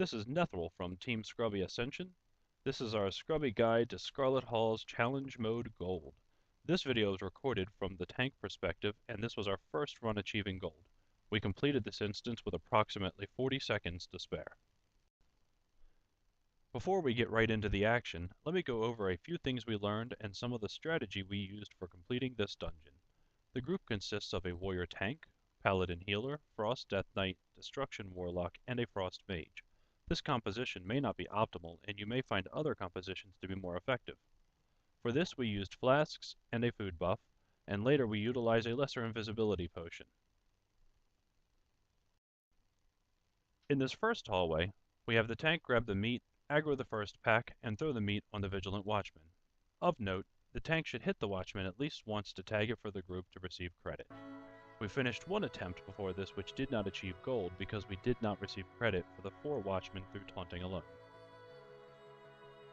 This is Nethril from Team Scrubby Ascension. This is our Scrubby guide to Scarlet Hall's Challenge Mode Gold. This video is recorded from the tank perspective, and this was our first run achieving gold. We completed this instance with approximately 40 seconds to spare. Before we get right into the action, let me go over a few things we learned and some of the strategy we used for completing this dungeon. The group consists of a warrior tank, paladin healer, frost death knight, destruction warlock, and a frost mage. This composition may not be optimal, and you may find other compositions to be more effective. For this we used flasks and a food buff, and later we utilize a lesser invisibility potion. In this first hallway, we have the tank grab the meat, aggro the first pack, and throw the meat on the vigilant watchman. Of note, the tank should hit the watchman at least once to tag it for the group to receive credit. We finished one attempt before this which did not achieve gold because we did not receive credit for the 4 watchmen through taunting alone.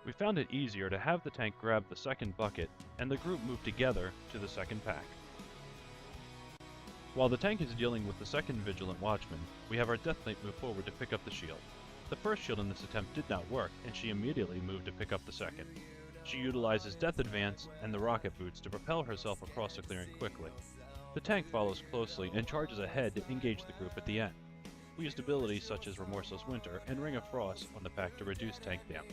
We found it easier to have the tank grab the second bucket and the group move together to the second pack. While the tank is dealing with the second vigilant watchman, we have our death knight move forward to pick up the shield. The first shield in this attempt did not work, and she immediately moved to pick up the second. She utilizes Death Advance and the rocket boots to propel herself across the clearing quickly. The tank follows closely and charges ahead to engage the group at the end. We used abilities such as Remorseless Winter and Ring of Frost on the pack to reduce tank damage.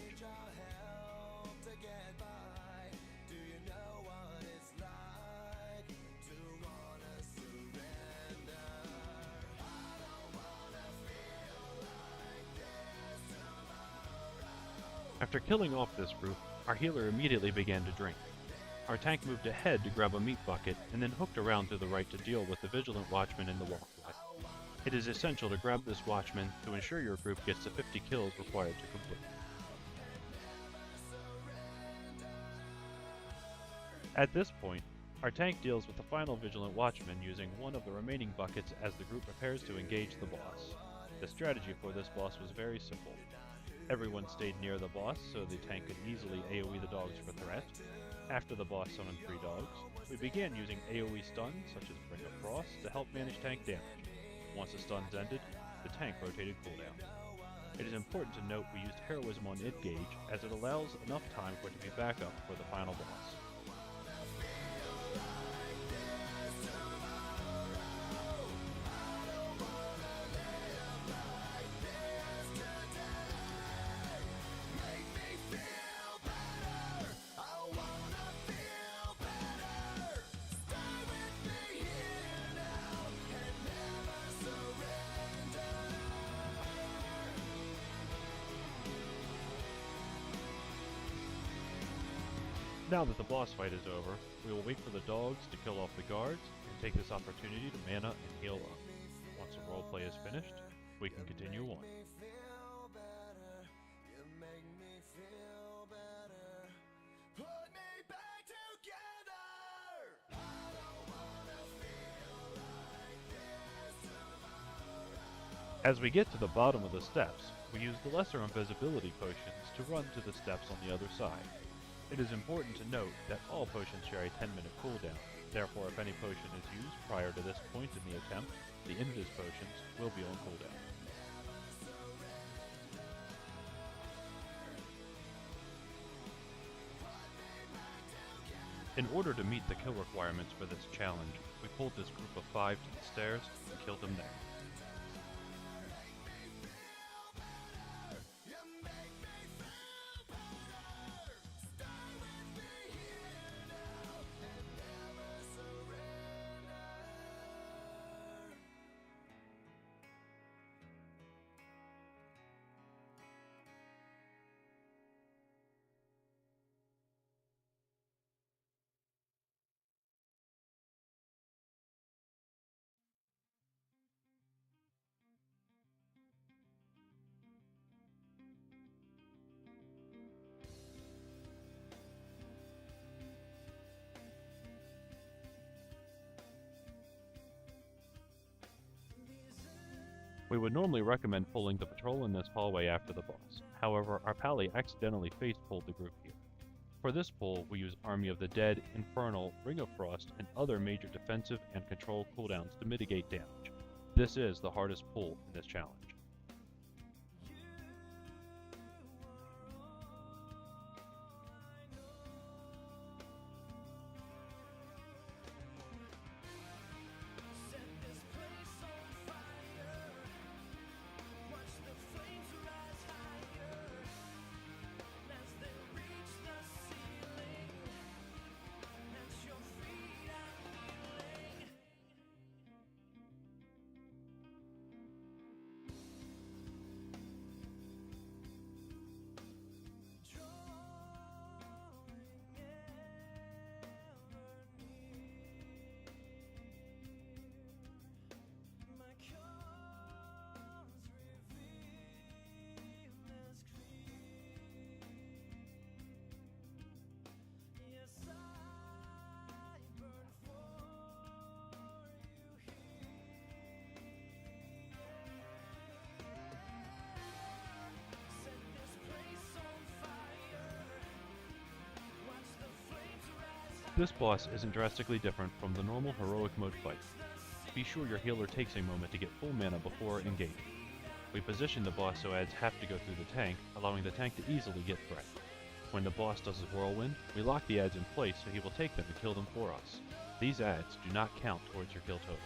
After killing off this group, our healer immediately began to drink. Our tank moved ahead to grab a meat bucket, and then hooked around to the right to deal with the vigilant watchman in the walkway. It is essential to grab this watchman to ensure your group gets the 50 kills required to complete. At this point, our tank deals with the final vigilant watchman using one of the remaining buckets as the group prepares to engage the boss. The strategy for this boss was very simple. Everyone stayed near the boss so the tank could easily AoE the dogs for threat. After the boss summoned 3 dogs, we began using AoE stuns such as Ring of Frost to help manage tank damage. Once the stuns ended, the tank rotated cooldown. It is important to note we used Heroism on id gauge as it allows enough time for it to be back up for the final boss. Now that the boss fight is over, we will wait for the dogs to kill off the guards and take this opportunity to mana and heal up. Once the roleplay is finished, we can continue on. As we get to the bottom of the steps, we use the lesser invisibility potions to run to the steps on the other side. It is important to note that all potions share a 10-minute cooldown, therefore if any potion is used prior to this point in the attempt, the invis potions will be on cooldown. In order to meet the kill requirements for this challenge, we pulled this group of 5 to the stairs and killed them there. We would normally recommend pulling the patrol in this hallway after the boss. However, our pally accidentally face-pulled the group here. For this pull, we use Army of the Dead, Infernal, Ring of Frost, and other major defensive and control cooldowns to mitigate damage. This is the hardest pull in this challenge. This boss isn't drastically different from the normal heroic mode fight. Be sure your healer takes a moment to get full mana before engaging. We position the boss so adds have to go through the tank, allowing the tank to easily get threat. When the boss does his whirlwind, we lock the adds in place so he will take them and kill them for us. These adds do not count towards your kill total.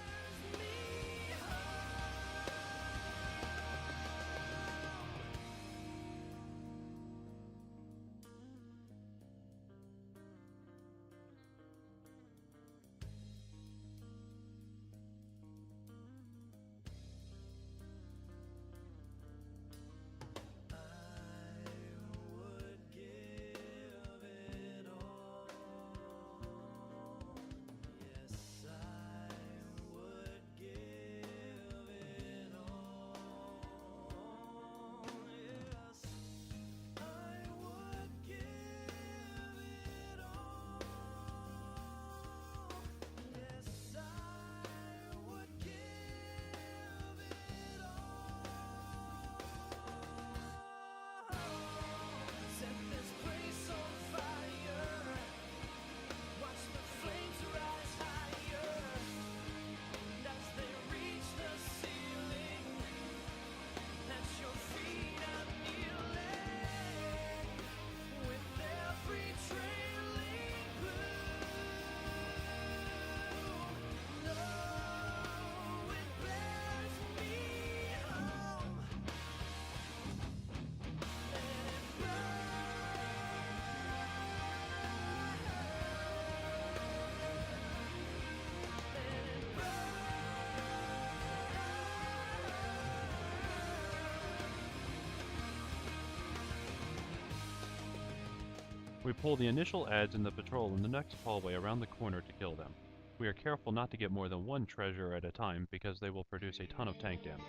We pull the initial adds in the patrol in the next hallway around the corner to kill them. We are careful not to get more than one treasure at a time because they will produce a ton of tank damage.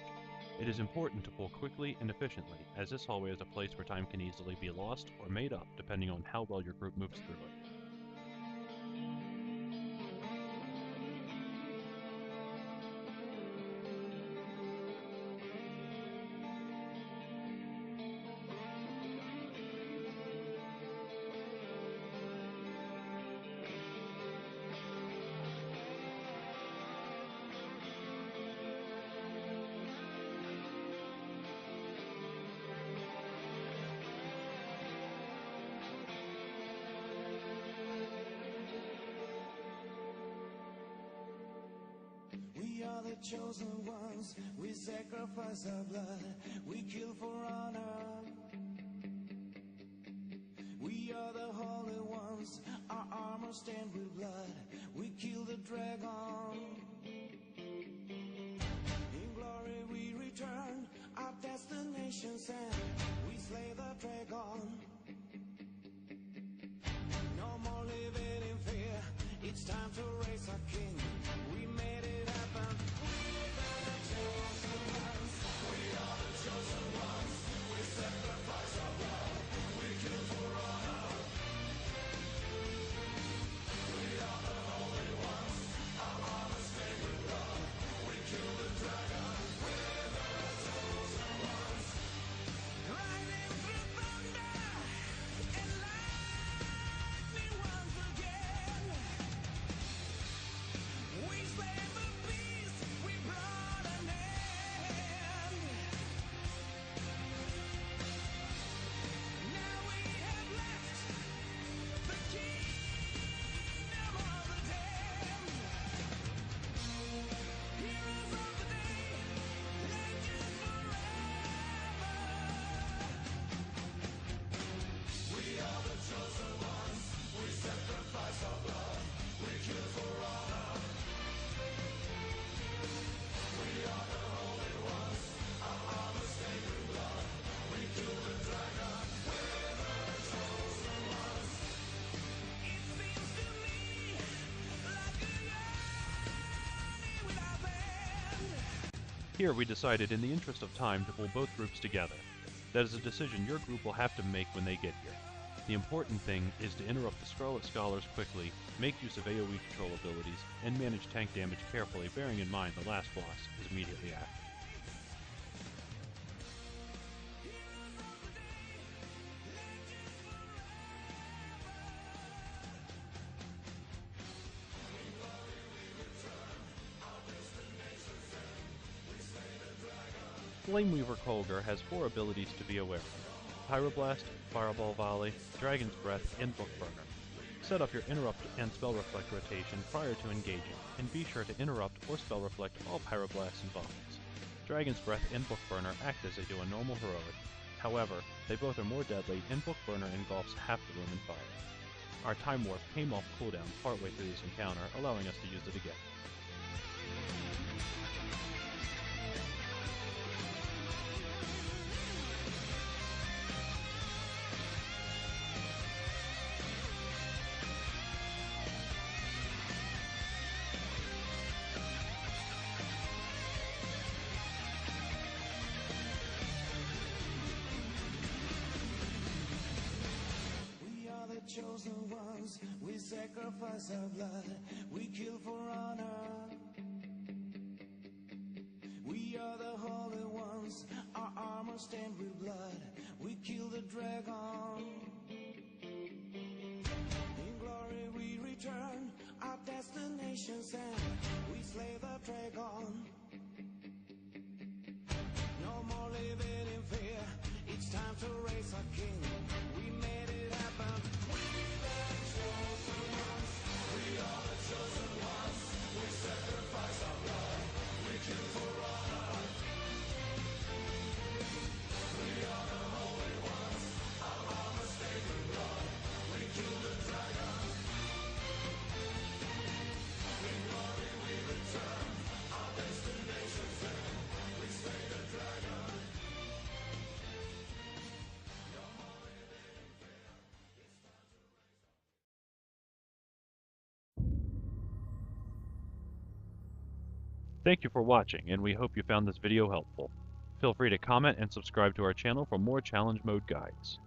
It is important to pull quickly and efficiently, as this hallway is a place where time can easily be lost or made up depending on how well your group moves through it. The chosen ones, we sacrifice our blood, we kill for honor. We are the holy ones, our armor stained with blood, we kill the dragon. In glory we return, our destination's end, we slay the dragon. No more living in fear, it's time to raise our king, we made it happen. Here we decided in the interest of time to pull both groups together. That is a decision your group will have to make when they get here. The important thing is to interrupt the Scarlet Scholars quickly, make use of AoE control abilities, and manage tank damage carefully, bearing in mind the last boss is immediately after. Flameweaver Kolgr has 4 abilities to be aware of: Pyroblast, Fireball Volley, Dragon's Breath, and Bookburner. Set up your Interrupt and Spell Reflect rotation prior to engaging, and be sure to interrupt or Spell Reflect all Pyroblasts and Volleys. Dragon's Breath and Bookburner act as they do a normal heroic. However, they both are more deadly, and Bookburner engulfs half the room in fire. Our Time Warp came off cooldown partway through this encounter, allowing us to use it again. Chosen ones, we sacrifice our blood, we kill for honor. We are the holy ones, our armor stained with blood, we kill the dragon. In glory we return, our destination's end, we slay the dragon. No more living in fear, it's time to raise our king. We made it happen. Thank you for watching, and we hope you found this video helpful. Feel free to comment and subscribe to our channel for more challenge mode guides.